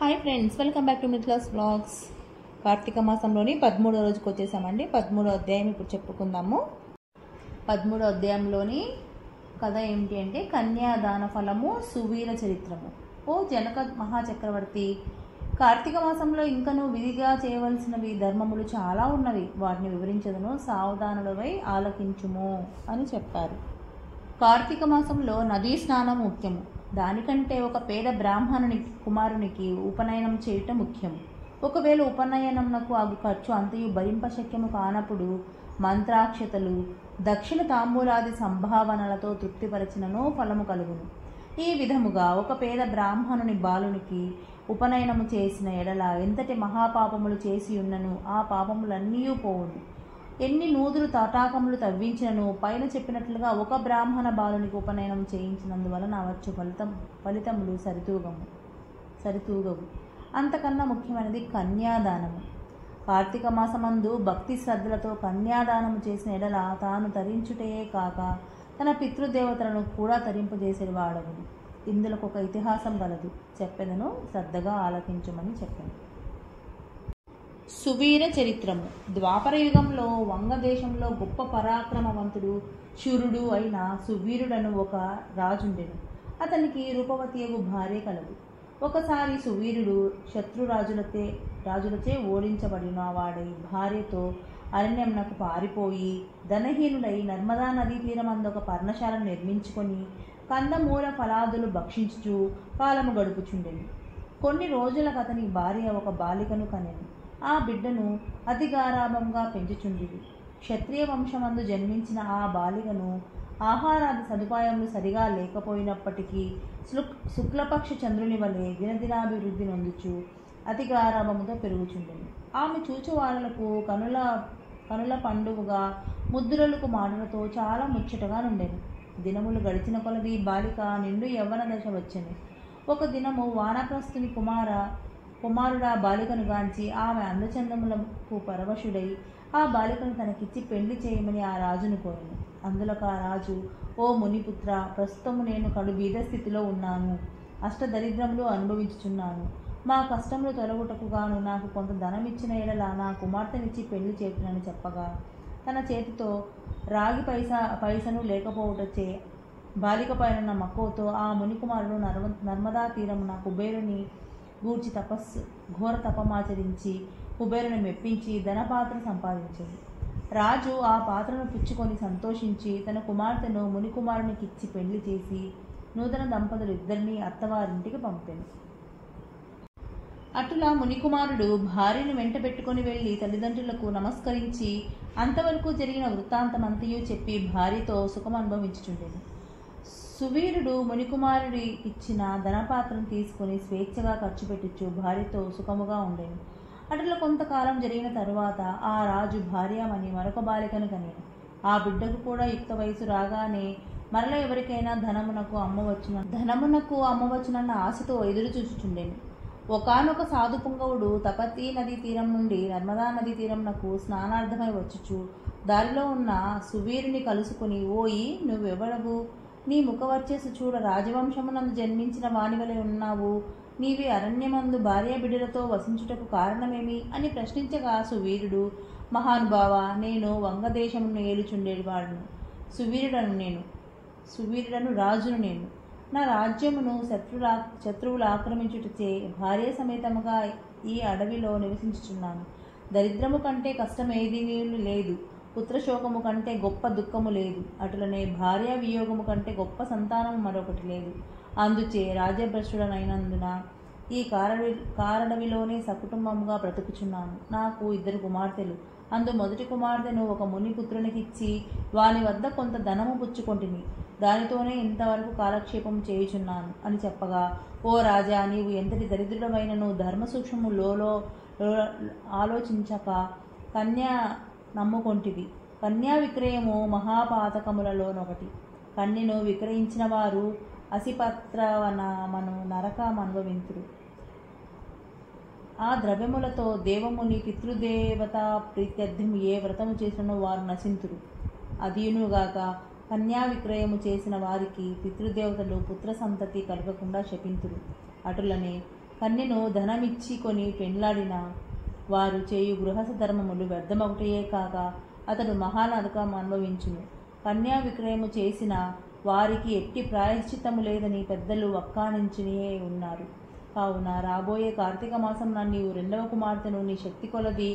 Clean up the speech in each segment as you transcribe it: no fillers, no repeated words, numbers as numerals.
Hi friends, welcome back to Mithila's vlogs. Karthika మాసంలోని 13వ రోజుకి వచ్చేసామండి. 13వ అధ్యాయం ఇప్పుడు చెప్పుకుందాము. 13వ అధ్యాయంలోని కథ ఏమిటి అంటే కన్యాదాన ఫలము, సువీర చరిత్రము. ఓ జనక మహాచక్రవర్తి, కార్తీక మాసంలో ఇంకను విధిగా చేయవలసినవి ధర్మములు చాలా ఉన్నవి. వాటిని వివరించదును, సావధానులవై ఆలకించుము అని చెప్పారు. కార్తీక మాసంలో నదీ స్నానం ముఖ్యము. దానికంటే ఒక పేద బ్రాహ్మణుని కుమారునికి ఉపనయనం చేయటం ముఖ్యం. ఒకవేళ ఉపనయనంకు ఆగు ఖర్చు అంతయు భరింపశక్యము కానప్పుడు మంత్రాక్షతలు, దక్షిణ తాంబూలాది సంభావనలతో తృప్తిపరచినను ఫలము కలుగును. ఈ విధముగా ఒక పేద బ్రాహ్మణుని బాలునికి ఉపనయనము చేసిన ఎడల ఎంతటి మహాపాపములు చేసి ఉన్నను ఆ పాపములన్నీ పోవును. ఎన్ని నూదులు తటాకములు తవ్వించినను పైన చెప్పినట్లుగా ఒక బ్రాహ్మణ బాలునికి ఉపనయనం చేయించినందువలన వచ్చు ఫలితములు సరితూగవు. అంతకన్నా ముఖ్యమైనది కన్యాదానము. కార్తీక మాసమందు భక్తి శ్రద్ధలతో కన్యాదానము చేసిన ఎడల తాను తరించుటయే కాక తన పితృదేవతలను కూడా తరింపజేసేవాడవును. ఇందులో ఒక ఇతిహాసం గలదు, చెప్పెదను, శ్రద్ధగా ఆలకించమని చెప్పాను. సువీర చరిత్రము. ద్వాపర యుగంలో వంగదేశంలో గొప్ప పరాక్రమవంతుడు, శూరుడు అయిన సువీరుడను ఒక రాజుండెను. అతనికి రూపవతియగు భార్య కలదు. ఒకసారి సువీరుడు రాజులచే ఓడించబడిన వాడై భార్యతో అరణ్యంనకు పారిపోయి ధనహీనుడై నర్మదా నదీ తీరమందొక పర్ణశాలను నిర్మించుకొని కందమూల ఫలాదులు భక్షించుచు కాలము గడుపుచుండెను. కొన్ని రోజులకు అతని భార్య ఒక బాలికను కనెను. ఆ బిడ్డను అతి గారాభంగా పెంచుచుండిది. క్షత్రియ వంశమందు జన్మించిన ఆ బాలికను ఆహారాది సదుపాయములు సరిగా లేకపోయినప్పటికీ శుక్లపక్ష చంద్రుని వలె దినదినాభివృద్ధి నొందుచు అతి గారాభముతో పెరుగుచుండెను. ఆమె చూచువాళ్లకు కనుల పండుగగా ముద్దురలకు మాటలతో చాలా ముచ్చటగా నుండెను. దినములు గడిచిన కొలది బాలిక నిండు యవ్వన దశ వచ్చెను. ఒక దినము వానప్రస్థుని కుమారుడా బాలికను గాంచి ఆమె అందచందములకు పరవశుడై ఆ బాలికను తనకిచ్చి పెళ్లి చేయమని ఆ రాజును కోరెను. అందులకు ఆ రాజు, ఓ మునిపుత్ర, ప్రస్తుతము నేను కడు బీద స్థితిలో ఉన్నాను. అష్టదరిద్రములు అనుభవించుచున్నాను. మా కష్టములు తొలగుటకు గాను నాకు కొంత ధనం ఇచ్చిన ఎడల నా కుమార్తెనిచ్చి పెళ్లి చేతునని చెప్పగా తన చేతితో రాగి పైసను లేకపోవటచే బాలిక పైన మక్కువతో ఆ మునికుమారుడు నర్మదా తీరమున కుబేరుని గూర్చి ఘోర తపమాచరించి కుబేరుని మెప్పించి ధనపాత్ర సంపాదించింది. రాజు ఆ పాత్రను పుచ్చుకొని సంతోషించి తన కుమార్తెను మునికుమారునికి ఇచ్చి పెళ్లి చేసి నూతన దంపతులు ఇద్దరినీ అత్తవారింటికి పంపాను. అటులా మునికుమారుడు భార్యను వెంట పెట్టుకుని వెళ్ళి తల్లిదండ్రులకు నమస్కరించి అంతవరకు జరిగిన వృత్తాంతమంతయు చెప్పి భార్యతో సుఖం అనుభవించుచుండెను. సువీరుడు మునికుమారుడి ఇచ్చిన ధనపాత్రను తీసుకుని స్వేచ్ఛగా ఖర్చు పెట్టుచు భార్యతో సుఖముగా ఉండెను. అట్లా కొంతకాలం జరిగిన తరువాత ఆ రాజు భార్యమని మరొక బాలికను కనెను. ఆ బిడ్డకు కూడా యుక్త వయసు రాగానే మరల ఎవరికైనా ధనమునకు అమ్మవచ్చునన్న ఆశతో ఎదురు చూచుచుండెను. ఒకానొక సాధు పుంగవుడు తపతీ నదీ తీరం నుండి నర్మదా నదీ తీరంనకు స్నానార్థమై వచ్చుచు దారిలో ఉన్న సువీరుని కలుసుకుని, ఓయి, నువ్వెవడవు? నీ ముఖవర్చస్సు చూడ రాజవంశమునందు జన్మించిన వానివలే ఉన్నావు. నీవి అరణ్యమందు భార్య బిడ్డలతో వసించుటకు కారణమేమి అని ప్రశ్నించగా సువీరుడు, మహానుభావ, నేను వంగదేశమును ఏలుచుండేవాడును. సువీరుడను రాజును నేను. నా రాజ్యమును శత్రువులు ఆక్రమించుటచే భార్య సమేతముగా ఈ అడవిలో నివసించుచున్నాను. దరిద్రము కంటే కష్టమేదీ లేదు. పుత్రశోకము కంటే గొప్ప దుఃఖము లేదు. అటులనే భార్య వియోగము కంటే గొప్ప సంతానము మరొకటి లేదు. అందుచే రాజ్యభ్రష్టుడనైనందున ఈ కారడవిలోనే సకుటుంబముగా బ్రతుకుచున్నాను. నాకు 2 కుమార్తెలు. అందు మొదటి కుమార్తెను ఒక మునిపుత్రునికిచ్చి వాని వద్ద కొంత ధనము పుచ్చుకొంటిని. దానితోనే ఇంతవరకు కాలక్షేపం చేయుచున్నాను అని చెప్పగా, ఓ రాజా, నీవు ఎంతటి దరిద్రుడమైనను ధర్మ సూక్ష్మము ఆలోచించక కన్యా నమ్ముకొంటివి. కన్యా విక్రయము మహాపాతకములలోనొకటి. కన్యను విక్రయించిన వారు అసిపత్రవనమను నరకం అనుభవింతురు. ఆ ద్రవ్యములతో దేవముని పితృదేవతా ప్రీత్యర్థం ఏ వ్రతము చేసినో వారు నశింతురు. అదియునుగాక కన్యా విక్రయము చేసిన వారికి పితృదేవతలు పుత్ర సంతతి కలగకుండా శపింతురు. అటులనే కన్యను ధనమిచ్చి కొని పెండ్లాడిన వారు చేయు గృహస్థ ధర్మములు వ్యర్థమొకటియే కాక అతడు మహానరకం అనుభవించును. కన్యా విక్రయము చేసిన వారికి ఎట్టి ప్రాయశ్చిత్తము లేదని పెద్దలు వక్కాణించినే ఉన్నారు. కావున రాబోయే కార్తీక మాసంన నీవు రెండవ కుమార్తెను నీ శక్తి కొలది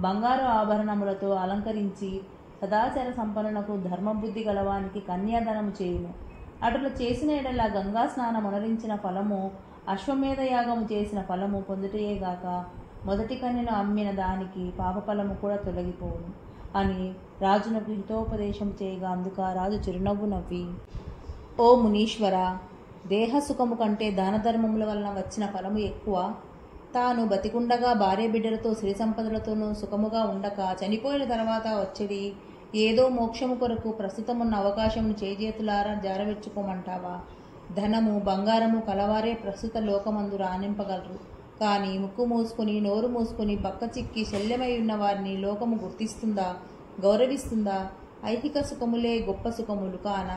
బంగారు ఆభరణములతో అలంకరించి సదాచార సంపన్నునకు ధర్మబుద్ధి గలవానికి కన్యాదానము చేయును. అటులు చేసిన ఎడల గంగా స్నానం అనరించిన ఫలము, అశ్వమేధ యాగము చేసిన ఫలము పొందుటయేగాక మొదటి కన్యను అమ్మిన దానికి పాపఫలము కూడా తొలగిపోవును అని రాజునకు హితోపదేశం చేయగా అందుక రాజు చిరునవ్వు నవ్వి, ఓ మునీశ్వర, దేహసుఖము కంటే దాన ధర్మముల వలన వచ్చిన ఫలము ఎక్కువ. తాను బతికుండగా భార్య బిడ్డలతో సిరి సంపదలతోనూ సుఖముగా ఉండక చనిపోయిన తర్వాత వచ్చేది ఏదో మోక్షము కొరకు ప్రస్తుతమున్న అవకాశమును చేజేతులారా జారవెచ్చుకోమంటావా? ధనము బంగారము కలవారే ప్రస్తుత లోకమందు రాణింపగలరు. కానీ ముక్కు మూసుకొని నోరు మూసుకొని బక్క చిక్కి శల్యమై ఉన్న వారిని లోకము గుర్తిస్తుందా, గౌరవిస్తుందా? ఐహిక సుఖములే గొప్ప సుఖములు కాన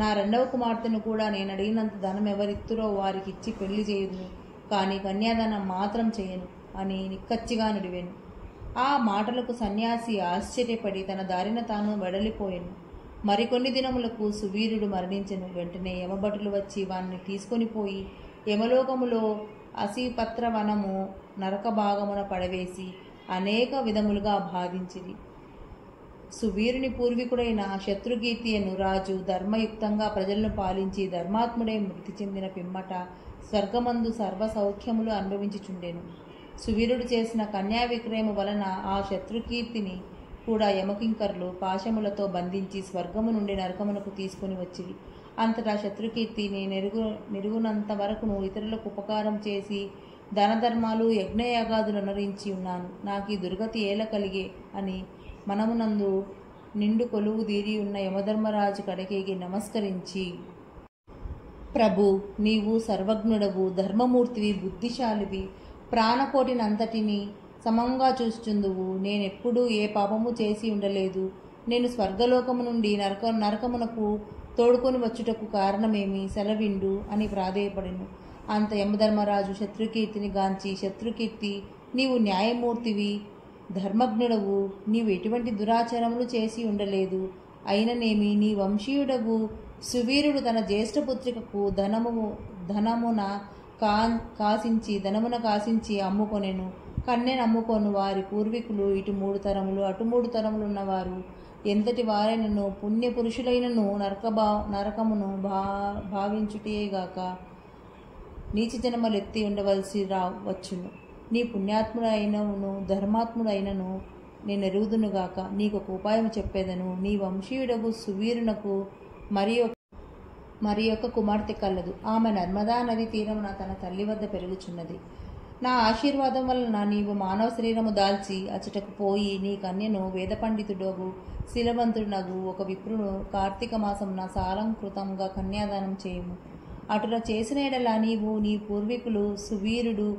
నా రెండవ కుమార్తెను కూడా నేను అడిగినంత ధనం ఎవరిత్తురో వారికి ఇచ్చి పెళ్లి చేయుదును, కానీ కన్యాదానం మాత్రం చేయను అని నిక్కచ్చిగా నుడివెను. ఆ మాటలకు సన్యాసి ఆశ్చర్యపడి తన దారిన తాను వెడలిపోయెను. మరికొన్ని దినములకు సువీరుడు మరణించెను. వెంటనే యమభటులు వచ్చి వాణ్ణి తీసుకొని పోయి యమలోకములో అసిపత్రవనము నరక భాగమున పడవేసి అనేక విధములుగా బాధించిరి. సువీరుని పూర్వీకుడైన శత్రుకీర్తి అను రాజు ధర్మయుక్తంగా ప్రజలను పాలించి ధర్మాత్ముడై మృతి చెందిన పిమ్మట స్వర్గమందు సర్వ సౌఖ్యములు అనుభవించుచుండెను. సువీరుడు చేసిన కన్యా విక్రయము వలన ఆ శత్రుకీర్తిని కూడా యమకింకర్లు పాశములతో బంధించి స్వర్గము నుండి నరకమునకు తీసుకుని వచ్చిరి. అంతటా శత్రుకీర్తిని నెరుగునంత వరకును ఇతరులకు ఉపకారం చేసి దానధర్మాలు యజ్ఞయాగాదులు అనురించి ఉన్నాను. నాకు ఈ దుర్గతి ఏల కలిగే అని మనమునందు నిండు కొలువు తీరి ఉన్న యమధర్మరాజు కడకేగి నమస్కరించి, ప్రభు, నీవు సర్వజ్ఞుడవు, ధర్మమూర్తివి, బుద్ధిశాలివి, ప్రాణకోటినంతటిని సమంగా చూచుచుందువు. నేనెప్పుడూ ఏ పాపము చేసి ఉండలేదు. నేను స్వర్గలోకము నుండి నరకమునకు తోడుకొని వచ్చుటకు కారణమేమి, సెలవిండు అని ప్రాధేయపడెను. అంత యమధర్మరాజు శత్రుకీర్తిని గాంచి, శత్రుకీర్తి, నీవు న్యాయమూర్తివి, ధర్మజ్ఞుడవు, నీవు ఎటువంటి దురాచారములు చేసి ఉండలేదు. అయిననేమి నీ వంశీయుడగు సువీరుడు తన జ్యేష్ఠపుత్రికకు ధనమున కాసించి అమ్ముకొనెను. కన్యను అమ్ముకొను వారి పూర్వీకులు ఇటు 3 తరములు అటు 3 తరములు ఉన్నవారు ఎంతటి వారైనను పుణ్యపురుషులైనను నరకమును భావించుటేగాక నీచ జన్మలెత్తి ఉండవలసి వచ్చును. నీ పుణ్యాత్ముడైనను ధర్మాత్ముడైనను నేనెరుగుదునుగాక. నీకు ఒక ఉపాయం చెప్పేదను. నీ వంశీయుడగు సువీరునకు మరి యొక్క కుమార్తె కలదు. ఆమె నర్మదా నది తీరమున తన తల్లి వద్ద పెరుగుచున్నది. నా ఆశీర్వాదం వలన నీవు మానవ శరీరము దాల్చి అచటకు పోయి నీ కన్యను వేద పండితుడగు శీలవంతుడునగు ఒక విప్రును కార్తీక మాసమున సాలంకృతంగా కన్యాదానం చేయుము. అటుల చేసిన ఎడల నీవు, నీ పూర్వీకులు, సువీరుడు,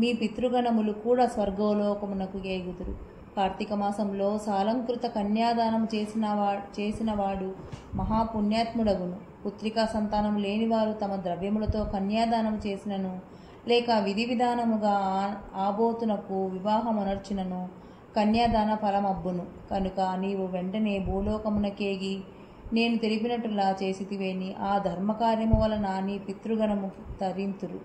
మీ పితృగణములు కూడా స్వర్గలోకమునకు ఏగుదురు. కార్తీక మాసంలో సాలంకృత కన్యాదానం చేసినవాడు మహాపుణ్యాత్ముడగును. పుత్రికా సంతానం లేనివారు తమ ద్రవ్యములతో కన్యాదానం చేసినను లేక విధి విధానముగా ఆబోతునకు వివాహమునర్చినను కన్యాదాన ఫలమబ్బును. కనుక నీవు వెంటనే భూలోకమునకేగి నేను తెలిపినట్టులా చేసితివేని ఆ ధర్మకార్యము వలన నీ పితృగణము తరింతురు,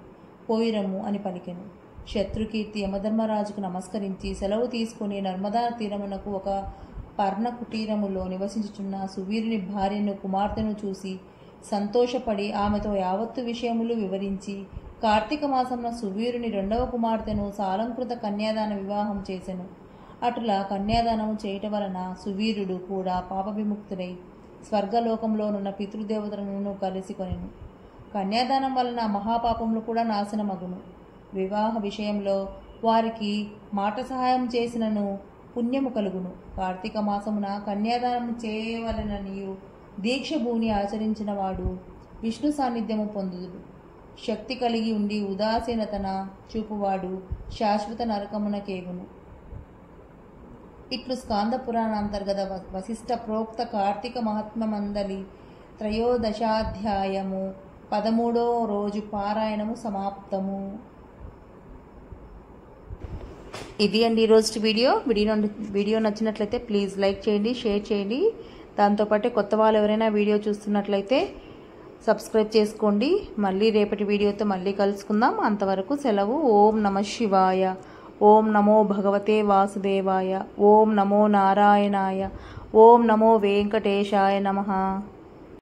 పోయిరము అని పలికెను. శత్రుకీర్తి యమధర్మరాజుకు నమస్కరించి సెలవు తీసుకుని నర్మదా తీరమునకు ఒక పర్ణ కుటీరములో నివసించుచున్న సువీరుని భార్యను కుమార్తెను చూసి సంతోషపడి ఆమెతో యావత్తు విషయములు వివరించి కార్తీక మాసంలో సువీరుని రెండవ కుమార్తెను సాలంకృత కన్యాదాన వివాహం చేసెను. అటులా కన్యాదానము చేయటం వలన సువీరుడు కూడా పాప విముక్తుడై స్వర్గలోకంలోనున్న పితృదేవతలను కలిసి కొనెను. కన్యాదానం వలన మహాపాపములు కూడా నాశనమగును. వివాహ విషయంలో వారికి మాట సహాయం చేసినను పుణ్యము కలుగును. కార్తీక మాసమున కన్యాదానం చేయవలననియు దీక్ష భూని ఆచరించిన వాడు విష్ణు సాన్నిధ్యము పొందుదుడు. శక్తి కలిగి ఉండి ఉదాసీనతన చూపువాడు శాశ్వత నరకమునకేగును. ఇట్లు స్కాంద పురాణాంతర్గత వశిష్ఠ ప్రోక్త కార్తీక మహాత్మ్యమందలి 13వ అధ్యాయము 13వ రోజు పారాయణము సమాప్తము. ఇది అండి ఈరోజు వీడియో నచ్చినట్లయితే ప్లీజ్ లైక్ చేయండి, షేర్ చేయండి. దాంతోపాటు కొత్త వాళ్ళు ఎవరైనా వీడియో చూస్తున్నట్లయితే సబ్స్క్రైబ్ చేసుకోండి. మళ్ళీ రేపటి వీడియోతో మళ్ళీ కలుసుకుందాం. అంతవరకు సెలవు. ఓం నమః శివాయ. ఓం నమో భగవతే వాసుదేవాయ. ఓం నమో నారాయణాయ. ఓం నమో వెంకటేశాయ నమః.